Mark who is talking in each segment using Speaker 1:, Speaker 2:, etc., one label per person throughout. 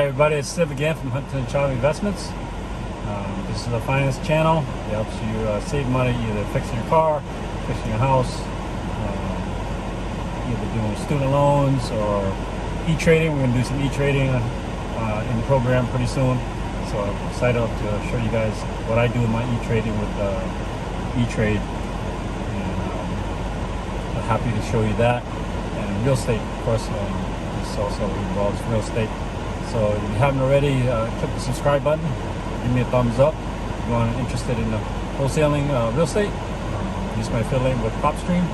Speaker 1: Hi everybody, it's Steve again from Hunter and Chavy Investments. This is a finance channel. It helps you save money either fixing your car, fixing your house, either doing student loans or e-trading. We're going to do some e-trading in the program pretty soon. So I'm excited to show you guys what I do with my e-trading with e-trade. And I'm happy to show you that. And real estate, of course, this also involves real estate. So if you haven't already, click the subscribe button, give me a thumbs up. If you're interested in wholesaling real estate, use my affiliate with Propstream.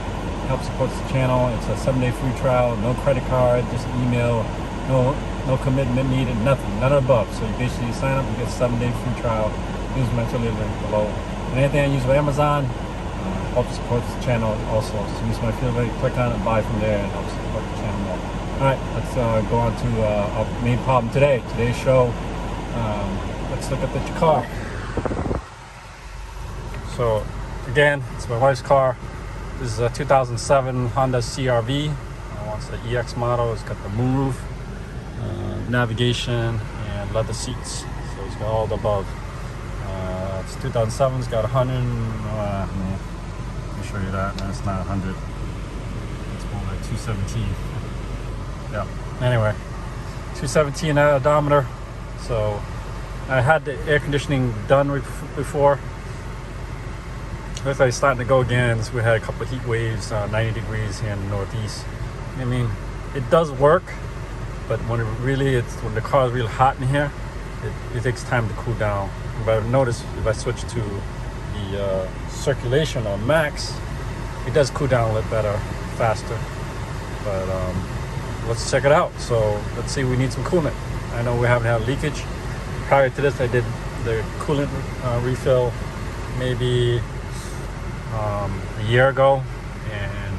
Speaker 1: Help support the channel. It's a 7-day free trial, no credit card, just email, no commitment needed, nothing, none of the above. So you basically sign up, you get a 7-day free trial. Use my affiliate link below. And anything I use with Amazon helps support the channel also. So use my affiliate, click on it, buy from there, and help support the channel more. All right, let's go on to our main problem today. Today's show, let's look at the car. So again, it's my wife's car. This is a 2007 Honda CR-V. It's the EX model. It's got the moonroof, navigation, and leather seats. So it's got all the above. It's 2007. It's got 100. Let me show you that. No, it's not 100. It's more like 217. Yeah. Anyway, 217 odometer. So I had the air conditioning done before. Looks like it's starting to go again. So we had a couple of heat waves, 90 degrees here in the Northeast. I mean, it does work, but when when the car is really hot in here, it takes time to cool down. But I've noticed if I switch to the circulation on max, it does cool down a little better, faster. But let's check it out. So let's see, we need some coolant. I know we haven't had leakage. Prior to this, I did the coolant refill maybe a year ago, and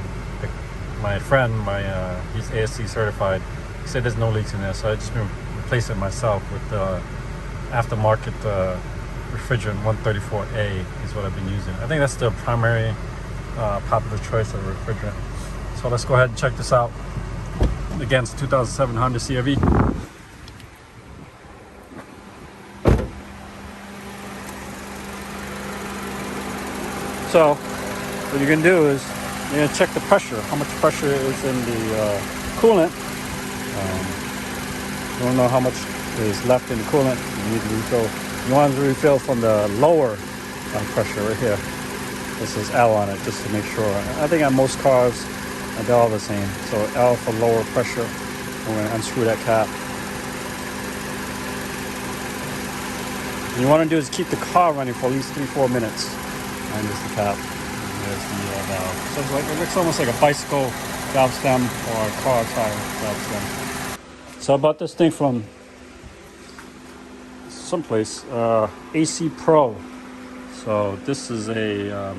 Speaker 1: my friend, he's ASC certified, he said there's no leaks in there, so I just been replacing it myself with the aftermarket refrigerant 134A is what I've been using. I think that's the primary popular choice of refrigerant. So let's go ahead and check this out. Again, it's 2007 Honda CR-V. So what you're gonna do is you're gonna check the pressure, how much pressure is in the coolant. You don't know how much is left in the coolant. You need to refill. You want to refill from the lower pressure right here. This is L on it, just to make sure. I think on most cars they're all the same. So L for lower pressure. We're gonna unscrew that cap. What you want to do is keep the car running for at least 3-4 minutes. And there's the cap. And there's the valve. So it looks almost like a bicycle valve stem or a car tire valve stem. So I bought this thing from someplace, AC Pro. So this is a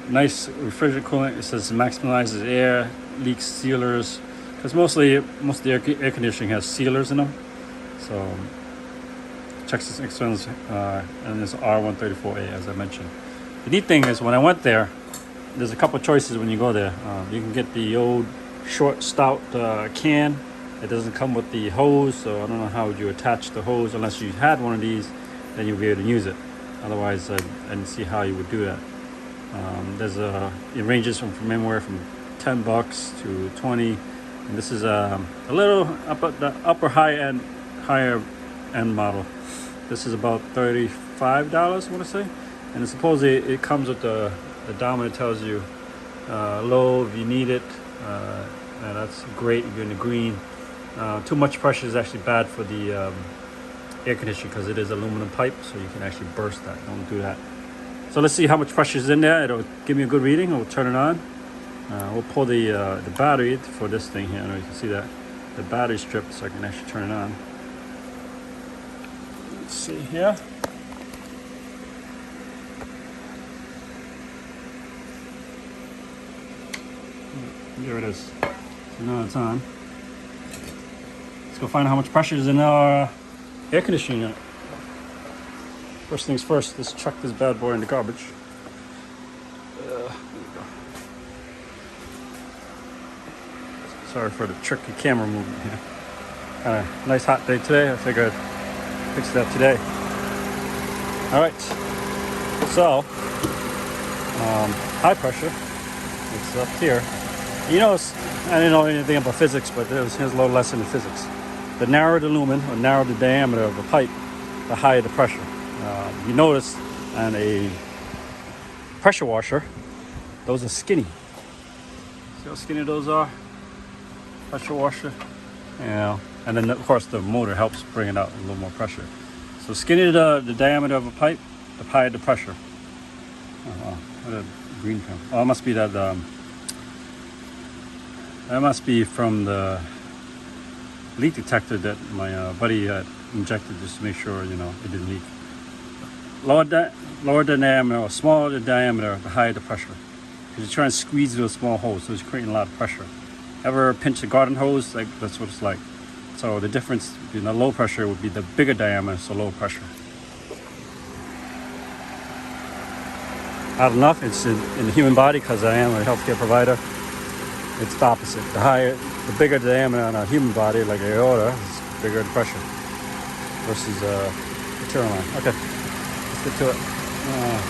Speaker 1: nice refrigerant coolant. It says maximizes air, leaks, sealers. Because most of the air conditioning has sealers in them. So checks its externals, and it's R134A, as I mentioned. The neat thing is when I went there, there's a couple choices when you go there. You can get the old short stout can. It doesn't come with the hose, so I don't know how would you attach the hose unless you had one of these, then you'll be able to use it. Otherwise, I didn't see how you would do that. It ranges from anywhere from $10 to 20, and this is a little higher end model. This is about $35, I want to say, and supposedly it comes with the odometer. Tells you low if you need it, and that's great if you're in the green. Too much pressure is actually bad for the air conditioning because it is aluminum pipe, so you can actually burst that. Don't do that. So let's see how much pressure is in there. It'll give me a good reading. We'll turn it on. We'll pull the battery for this thing here. I know you can see that the battery strip, so I can actually turn it on. Let's see here. There it is. So now it's on. Let's go find out how much pressure is in our air conditioning unit. First things first, let's chuck this bad boy in the garbage. There we go. Sorry for the tricky camera movement here. Kind of nice hot day today. I figured I'd fix that today. All right. So high pressure. It's up here. You know, I didn't know anything about physics, but here's a little lesson in physics. The narrower the lumen, or narrower the diameter of a pipe, the higher the pressure. You notice on a pressure washer, those are skinny. See how skinny those are? Pressure washer. You know, and then of course the motor helps bring it out a little more pressure. So skinny the diameter of a pipe, the higher the pressure. Oh, what a green film. Oh, it must be that. That must be from the leak detector that my buddy had injected just to make sure, you know, it didn't leak. Lower the diameter, or smaller the diameter, the higher the pressure. Because you're trying to squeeze those small holes, so it's creating a lot of pressure. Ever pinch a garden hose? Like, that's what it's like. So the difference in the low pressure would be the bigger diameter, so low pressure. Not enough. It's in the human body, because I am a healthcare provider. It's the opposite. The bigger the diameter on a human body, like aorta, is bigger the pressure versus material line. Okay, let's get to it.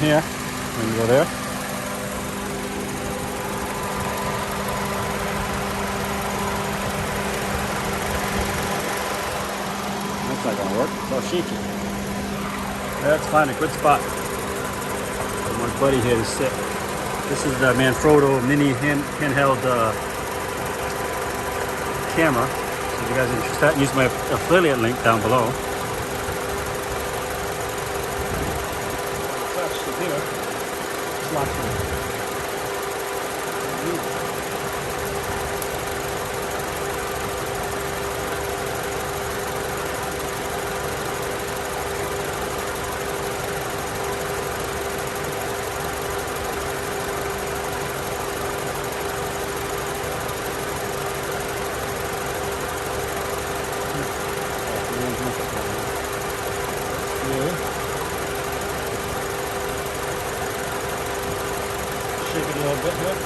Speaker 1: Here, and go there. That's not gonna work. It's all shaky. Let's find a good spot for my buddy here to sit. This is the Manfrotto mini handheld camera. So if you guys are interested, use my affiliate link down below. It's actually here. It's locked in. Shake it a little bit here.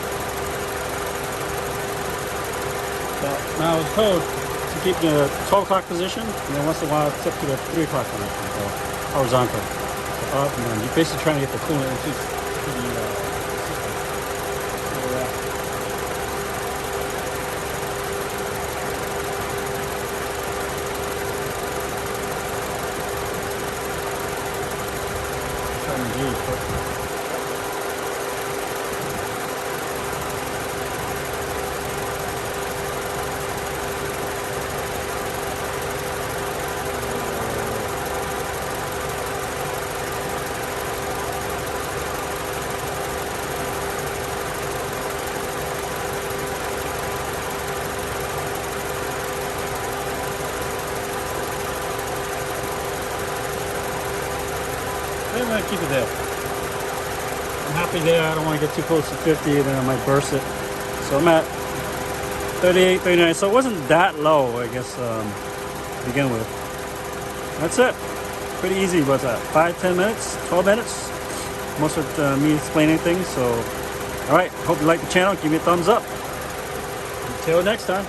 Speaker 1: So now it's told to keep the 12 o'clock position, and then once in a while it's up to the 3 o'clock position, so horizontal. So up, and then you're basically trying to get the coolant into the system. I'm going to keep it there. I'm happy there. I don't want to get too close to 50, then I might burst it. So I'm at 38, 39. So it wasn't that low, I guess, to begin with. That's it. Pretty easy. What's that? 5, 10 minutes? 12 minutes? Most of me explaining things. So, all right. Hope you like the channel. Give me a thumbs up. Until next time.